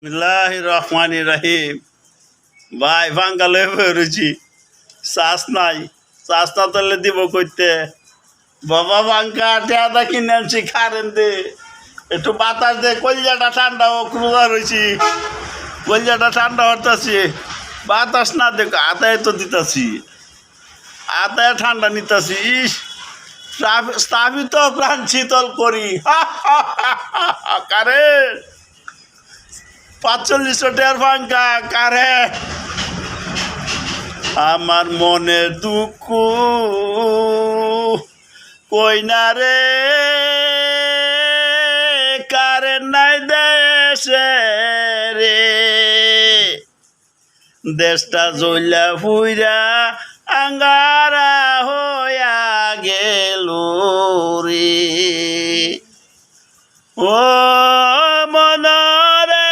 বিসমিল্লাহির রহমানির রহিম। ভাই বাঙ্গালে বেরোছি, চাষ নাই, চাষ না তাহলে দিব করতে বাবা বাঙ্কা টেয়াদা কিনে আনছি খারেন দে একটু বাতাস দে, কলজাটা ঠান্ডা ও ক্রুজা রয়েছি, কলজাটা ঠান্ডা হতাছি, বাতাস না দেখ আতায় তো দিতাছি, আতায় ঠান্ডা নিতাছি। ইস স্থাপিত প্রাণ শীতল করি কারে 45 টাকার পাঙ্কা কারে। আমার মনের দুঃখ কই না রে, কারেন্ট নাই দেশে রে, দেশটা জ্বলা ফুইরা আঙ্গারা হইয়া গেল রে। ও মনরে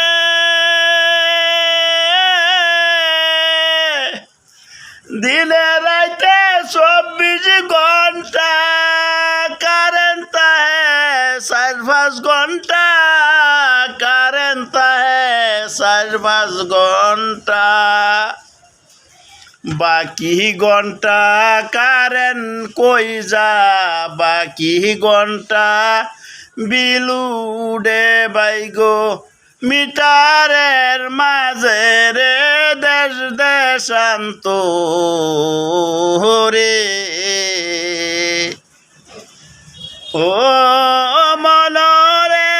দিনে রাইতে 24 ঘন্টা কারেন্ট তাহে 4-5 ঘন্টা, কারেন্ট তাহে 4-5 ঘন্টা, বাকি ঘন্টা কারেন্ট কই যা, বাকি ঘন্টা বিলুডে বাইগো মিটারের মাঝে রে, দেশ দেশান্ত রে। ও মনরে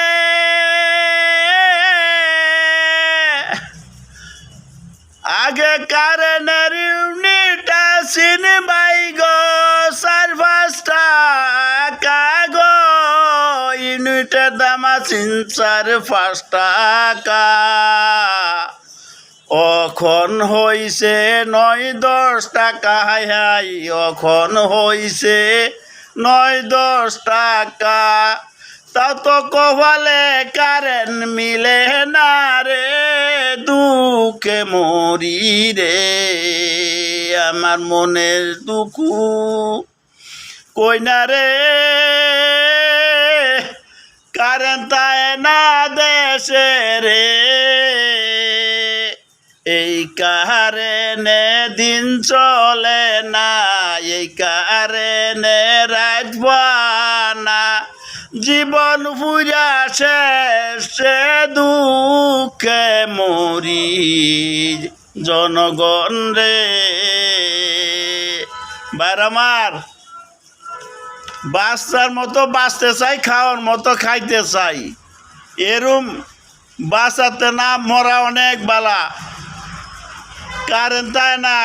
আগে কারেন্টের ইউনিট আসিন বাইগো 4-5 টাকা গো, ইউনিটের দাম আসিন 4-5 টাকা, অখন হইছে 9-10 টাকা, হাই হাই অখন হইছে 9-10 টাকা, তা তো কপালে কারেন্ট মিলে না রে, দুঃখে মরি রে। আমার মনের দুঃখ কই না রে, কারেন্ট তাই না দেশে রে, এই কারেন্টে দিন চলে না, এই কারেন্টে রাত না, জীবন পুরা শেষে দুঃখে মরি জনগণ রে। আমার বাচ্চার মতো বাঁচতে চাই, খাওয়ার মতো খাইতে চাই, এরম বাঁচাতে না মরা অনেক বালা। কারেন্ট তাই না,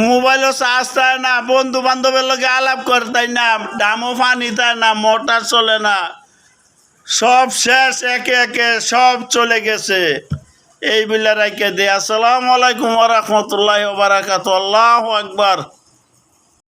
মোবাইলও চার্জ তাই না, বন্ধু বান্ধবের লগে আলাপ করতে না, দামও পানি তাই না, মোটর চলে না, সব শেষ, একে একে সব চলে গেছে। এই বিলে রাইকে দে। আসসালামু আলাইকুম ওয়া রাহমাতুল্লাহি ওয়া বারাকাতুহু। আল্লাহু আকবার।